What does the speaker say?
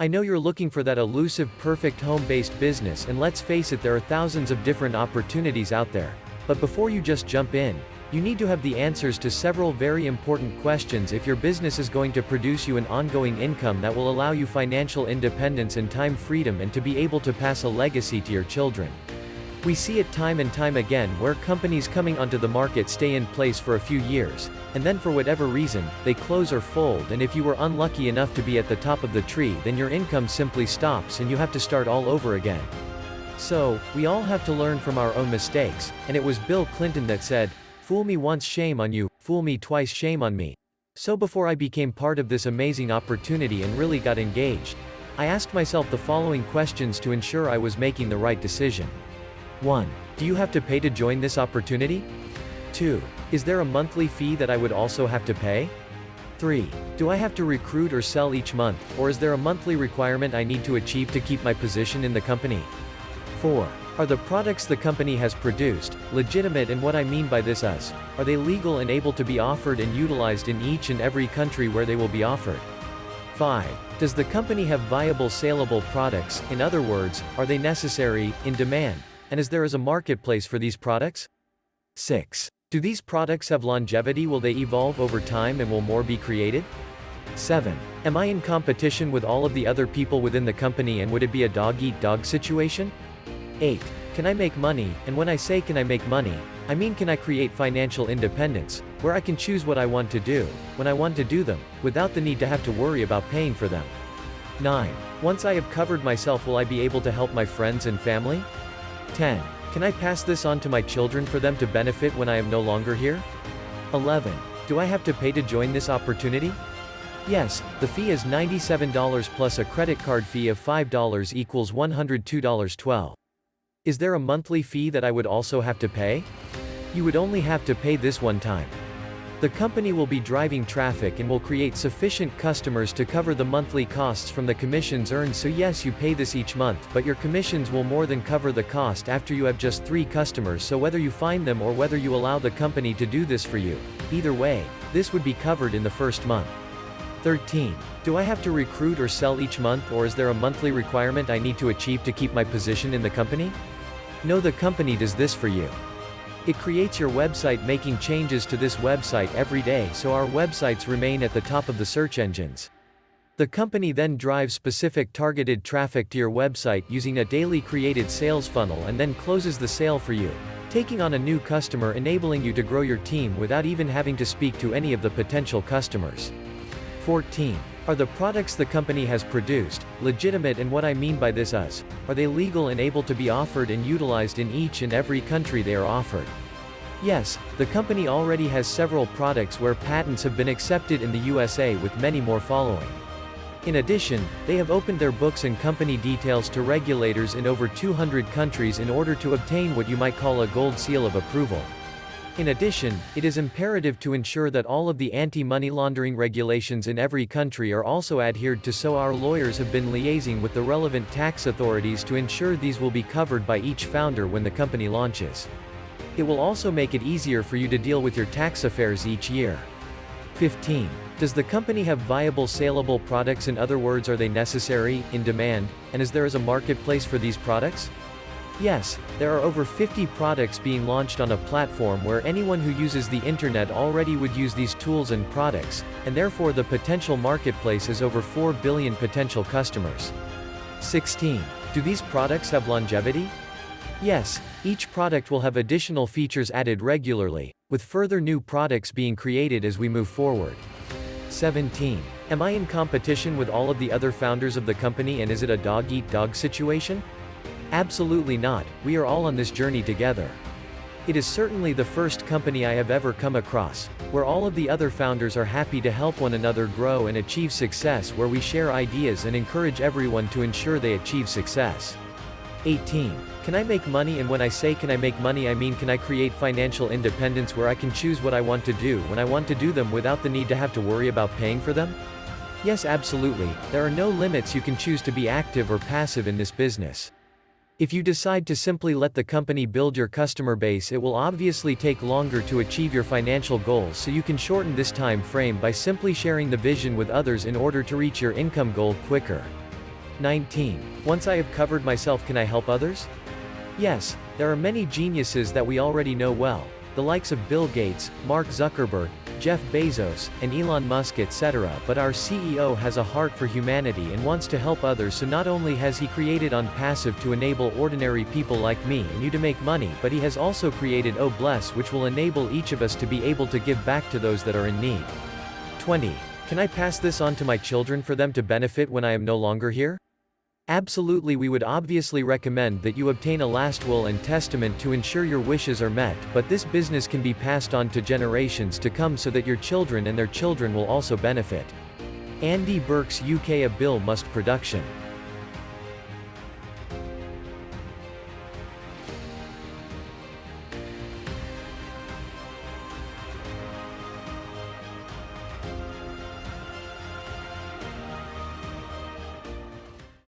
I know you're looking for that elusive perfect home-based business, and let's face it, there are thousands of different opportunities out there. But before you just jump in, you need to have the answers to several very important questions if your business is going to produce you an ongoing income that will allow you financial independence and time freedom, and to be able to pass a legacy to your children. We see it time and time again where companies coming onto the market stay in place for a few years, and then for whatever reason, they close or fold, and if you were unlucky enough to be at the top of the tree, then your income simply stops and you have to start all over again. So, we all have to learn from our own mistakes, and it was Bill Clinton that said, "Fool me once, shame on you, fool me twice, shame on me." So before I became part of this amazing opportunity and really got engaged, I asked myself the following questions to ensure I was making the right decision. 1. Do you have to pay to join this opportunity? 2. Is there a monthly fee that I would also have to pay? 3. Do I have to recruit or sell each month, or is there a monthly requirement I need to achieve to keep my position in the company? 4. Are the products the company has produced legitimate, and what I mean by this is, are they legal and able to be offered and utilized in each and every country where they will be offered? 5. Does the company have viable saleable products? In other words, are they necessary, in demand? And is there a marketplace for these products? 6. Do these products have longevity? Will they evolve over time, and will more be created? 7. Am I in competition with all of the other people within the company, and would it be a dog-eat-dog situation? 8. Can I make money? And when I say can I make money, I mean can I create financial independence, where I can choose what I want to do, when I want to do them, without the need to have to worry about paying for them? 9. Once I have covered myself, will I be able to help my friends and family? 10. Can I pass this on to my children for them to benefit when I am no longer here? 11. Do I have to pay to join this opportunity? Yes, the fee is $97 plus a credit card fee of $5 equals $102.12. Is there a monthly fee that I would also have to pay? You would only have to pay this one time. The company will be driving traffic and will create sufficient customers to cover the monthly costs from the commissions earned, so yes, you pay this each month, but your commissions will more than cover the cost after you have just 3 customers, so whether you find them or whether you allow the company to do this for you, either way, this would be covered in the first month. 13. Do I have to recruit or sell each month, or is there a monthly requirement I need to achieve to keep my position in the company? No, the company does this for you. It creates your website, making changes to this website every day so our websites remain at the top of the search engines. The company then drives specific targeted traffic to your website using a daily created sales funnel, and then closes the sale for you, taking on a new customer, enabling you to grow your team without even having to speak to any of the potential customers. 14. Are the products the company has produced legitimate, and what I mean by this is, are they legal and able to be offered and utilized in each and every country they are offered? Yes, the company already has several products where patents have been accepted in the USA, with many more following. In addition, they have opened their books and company details to regulators in over 200 countries in order to obtain what you might call a gold seal of approval. In addition, it is imperative to ensure that all of the anti-money laundering regulations in every country are also adhered to, so our lawyers have been liaising with the relevant tax authorities to ensure these will be covered by each founder when the company launches. It will also make it easier for you to deal with your tax affairs each year. 15. Does the company have viable saleable products? In other words, are they necessary, in demand, and is there a marketplace for these products? Yes, there are over 50 products being launched on a platform where anyone who uses the internet already would use these tools and products, and therefore the potential marketplace is over 4 billion potential customers. 16. Do these products have longevity? Yes, each product will have additional features added regularly, with further new products being created as we move forward. 17. Am I in competition with all of the other founders of the company, and is it a dog-eat-dog situation? Absolutely not, we are all on this journey together. It is certainly the first company I have ever come across, where all of the other founders are happy to help one another grow and achieve success, where we share ideas and encourage everyone to ensure they achieve success. 18. Can I make money? And when I say can I make money, I mean can I create financial independence where I can choose what I want to do when I want to do them without the need to have to worry about paying for them? Yes, absolutely, there are no limits. You can choose to be active or passive in this business. If you decide to simply let the company build your customer base, it will obviously take longer to achieve your financial goals, so you can shorten this time frame by simply sharing the vision with others in order to reach your income goal quicker. 19. Once I have covered myself, can I help others? Yes, there are many geniuses that we already know well, the likes of Bill Gates, Mark Zuckerberg, Jeff Bezos, and Elon Musk etc. But our CEO has a heart for humanity and wants to help others, so not only has he created Onpassive to enable ordinary people like me and you to make money, but he has also created Bless, which will enable each of us to be able to give back to those that are in need. 20. Can I pass this on to my children for them to benefit when I am no longer here? Absolutely. We would obviously recommend that you obtain a last will and testament to ensure your wishes are met, but this business can be passed on to generations to come so that your children and their children will also benefit. Andyb2590 UK Bill Must production.